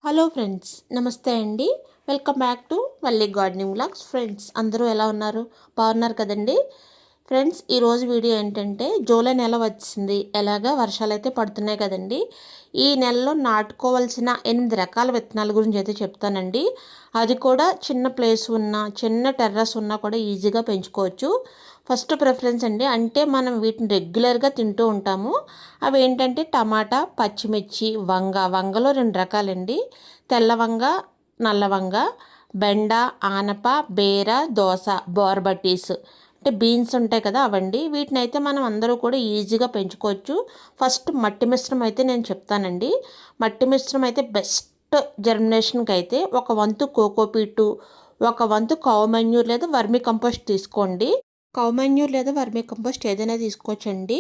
Hello friends, నమస్తే అండి. Welcome back to మళ్ళీ గార్డెనింగ్ వ్లాగ్స్. ఫ్రెండ్స్ అందరూ ఎలా ఉన్నారు? బాగున్నారు కదండి. ఫ్రెండ్స్ ఈరోజు వీడియో ఏంటంటే జూలై నెల వచ్చింది, ఎలాగా వర్షాలు అయితే పడుతున్నాయి కదండి. ఈ నెలలో నాటుకోవాల్సిన 8 రకాల విత్తనాల గురించి అయితే చెప్తానండి. అది కూడా చిన్న ప్లేస్ ఉన్నా, చిన్న టెర్రస్ ఉన్నా కూడా ఈజీగా పెంచుకోవచ్చు. ఫస్ట్ ప్రిఫరెన్స్ అండి, అంటే మనం వీటిని రెగ్యులర్గా తింటూ ఉంటాము. అవి ఏంటంటే టమాటా, పచ్చిమిర్చి, వంగలో 2 రకాలండి. తెల్ల వంగ, నల్ల వంగ, బెండ, ఆనప, బేర, దోస, బోర్బటీస్ అంటే బీన్స్ ఉంటాయి కదా, అవండి. వీటిని అయితే మనం అందరూ కూడా ఈజీగా పెంచుకోవచ్చు. ఫస్ట్ మట్టి మిశ్రమం అయితే నేను చెప్తానండి. మట్టి మిశ్రమం అయితే బెస్ట్ జర్మినేషన్కి అయితే ఒక వంతు కోకోపీటు, ఒక వంతు కౌ మాన్యూర్ లేదా వర్మి కంపోస్ట్ తీసుకోండి. కౌ మాన్యూర్ లేదా వర్మి కంపోస్ట్ ఏదైనా తీసుకోవచ్చండి.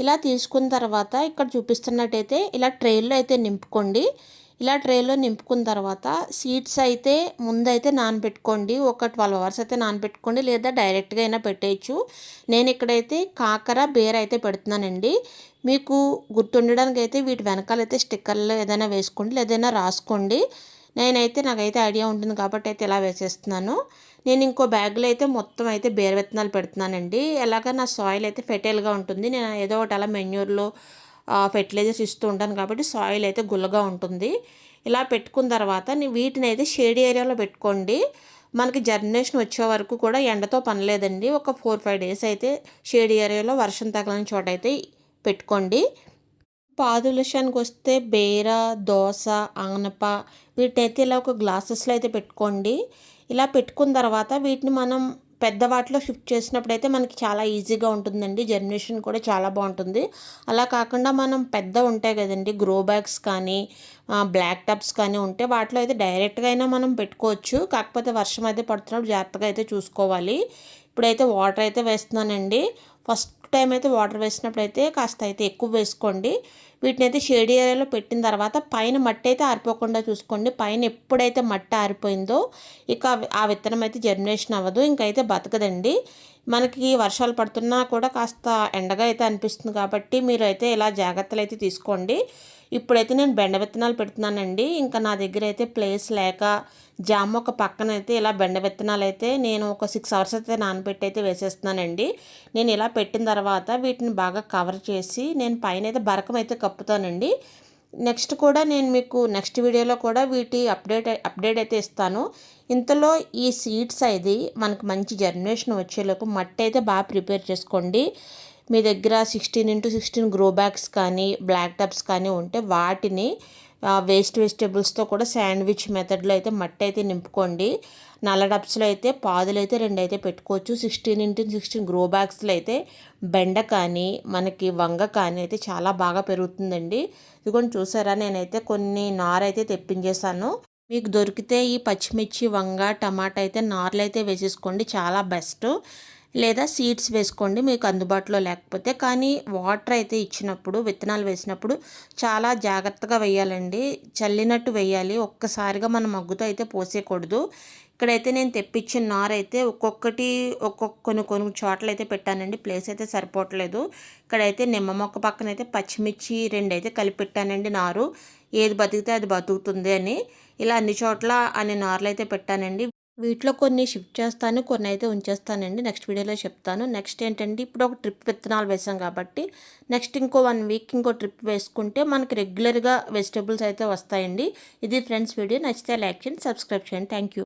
ఇలా తీసుకున్న తర్వాత ఇక్కడ చూపిస్తున్నట్టయితే ఇలా ట్రేల్లో అయితే నింపుకోండి. ఇలా ట్రేలో నింపుకున్న తర్వాత సీడ్స్ అయితే ముందైతే నానబెట్టుకోండి. ఒక 12 అవర్స్ అయితే నానబెట్టుకోండి, లేదా డైరెక్ట్గా అయినా పెట్టేయచ్చు. నేను ఇక్కడైతే కాకర, బేర అయితే పెడుతున్నానండి. మీకు గుర్తుండడానికి అయితే వీటి వెనకాలైతే స్టిక్కర్లు ఏదైనా వేసుకోండి, లేదైనా రాసుకోండి. నాకైతే ఐడియా ఉంటుంది కాబట్టి అయితే ఇలా వేసేస్తున్నాను. నేను ఇంకో బ్యాగ్లో అయితే మొత్తం అయితే బేర విత్తనాలు పెడుతున్నానండి. ఎలాగ నా సాయిల్ అయితే ఫెర్టైల్గా ఉంటుంది. నేను ఏదో ఒకటి అలా మెన్యూర్లో ఫెర్టిలైజర్స్ ఇస్తూ ఉంటాను కాబట్టి సాయిల్ అయితే గుల్లగా ఉంటుంది. ఇలా పెట్టుకున్న తర్వాత వీటిని అయితే షేడ్ ఏరియాలో పెట్టుకోండి. మనకి జర్మినేషన్ వచ్చే వరకు కూడా ఎండతో పని లేదండి. ఒక 4-5 డేస్ అయితే షేడ్ ఏరియాలో వర్షం తగలని చోట అయితే పెట్టుకోండి. పాదు విషయానికి వస్తే బేర, దోస, ఆనప వీటైతే ఇలా ఒక గ్లాసెస్లో అయితే పెట్టుకోండి. ఇలా పెట్టుకున్న తర్వాత వీటిని మనం పెద్ద వాటిలో షిఫ్ట్ చేసినప్పుడైతే మనకి చాలా ఈజీగా ఉంటుందండి. జర్మినేషన్ కూడా చాలా బాగుంటుంది. అలా కాకుండా మనం పెద్ద ఉంటాయి కదండి, గ్రో బ్యాగ్స్ కానీ బ్లాక్ టబ్స్ కానీ ఉంటే వాటిలో అయితే డైరెక్ట్గా అయినా మనం పెట్టుకోవచ్చు. కాకపోతే వర్షం అయితే పడుతున్నప్పుడు జాగ్రత్తగా అయితే చూసుకోవాలి. ఇప్పుడైతే వాటర్ అయితే వేస్తున్నానండి. ఫస్ట్ టైం అయితే వాటర్ వేసినప్పుడు అయితే కాస్త అయితే ఎక్కువ వేసుకోండి. వీటిని అయితే షేడ్ ఏరియాలో పెట్టిన తర్వాత పైన మట్టి అయితే ఆరిపోకుండా చూసుకోండి. పైన ఎప్పుడైతే మట్టి ఆరిపోయిందో ఇక ఆ విత్తనం అయితే జర్మినేషన్ అవ్వదు, ఇంకైతే బతకదండి. మనకి వర్షాలు పడుతున్నా కూడా కాస్త ఎండగా అయితే అనిపిస్తుంది కాబట్టి మీరు అయితే ఇలా జాగ్రత్తలు అయితే తీసుకోండి. ఇప్పుడైతే నేను బెండ విత్తనాలు పెడుతున్నానండి. ఇంకా నా దగ్గర అయితే ప్లేస్ లేక జామ ఒక పక్కన అయితే ఇలా బెండ విత్తనాలు అయితే నేను ఒక 6 అవర్స్ అయితే నానబెట్టి అయితే వేసేస్తున్నానండి. నేను ఇలా పెట్టిన తర్వాత వీటిని బాగా కవర్ చేసి నేను పైన అయితే బరకం అయితే కప్పుతానండి. నెక్స్ట్ కూడా నేను మీకు నెక్స్ట్ వీడియోలో కూడా వీటి అప్డేట్ అయితే ఇస్తాను. ఇంతలో ఈ సీడ్స్ అయితే మనకు మంచి జర్మినేషన్ వచ్చేలోపు మట్టి అయితే బాగా ప్రిపేర్ చేసుకోండి. మీ దగ్గర 16x16 గ్రో బ్యాగ్స్ కానీ బ్లాక్ టబ్స్ కానీ ఉంటే వాటిని వెజిటేబుల్స్తో కూడా శాండ్విచ్ మెథడ్లో అయితే మట్టి అయితే నింపుకోండి. నల్ల డబ్స్లో అయితే పాదులు అయితే 2 అయితే పెట్టుకోవచ్చు. 16x16 గ్రో బ్యాగ్స్లో అయితే బెండ కానీ మనకి వంగ కానీ అయితే చాలా బాగా పెరుగుతుందండి. ఇదిగోండి చూసారా, నేనైతే కొన్ని నారైతే తెప్పించేసాను. మీకు దొరికితే ఈ పచ్చిమిర్చి, వంగ, టమాటా అయితే నార్లు అయితే వేసేసుకోండి, చాలా బెస్ట్. లేదా సీడ్స్ వేసుకోండి మీకు అందుబాటులో లేకపోతే. కానీ వాటర్ అయితే ఇచ్చినప్పుడు, విత్తనాలు వేసినప్పుడు చాలా జాగ్రత్తగా వేయాలండి. చల్లినట్టు వేయాలి, ఒక్కసారిగా మనం మగ్గుతో అయితే పోసేయకూడదు. ఇక్కడైతే నేను తెప్పించిన నారైతే కొన్ని చోట్ల అయితే పెట్టానండి, ప్లేస్ అయితే సరిపోవట్లేదు. ఇక్కడైతే నిమ్మ మొక్క పక్కన అయితే పచ్చిమిర్చి 2 అయితే కలిపి పెట్టానండి నారు. ఏది బతికితే అది బతుకుతుంది అని ఇలా అన్ని చోట్ల అన్ని నార్లు అయితే పెట్టానండి. వీటిలో కొన్ని షిఫ్ట్ చేస్తాను, కొన్ని అయితే ఉంచేస్తానండి. నెక్స్ట్ వీడియోలో చెప్తాను. నెక్స్ట్ ఏంటంటే ఇప్పుడు ఒక ట్రిప్ విత్తనాలు వేసాం కాబట్టి నెక్స్ట్ ఇంకో 1 వీక్ ఇంకో ట్రిప్ వేసుకుంటే మనకి రెగ్యులర్గా వెజిటేబుల్స్ అయితే వస్తాయండి. ఇది ఫ్రెండ్స్ వీడియో. నచ్చితే లైక్ చేయండి, సబ్స్క్రైబ్ చేయండి. Thank you.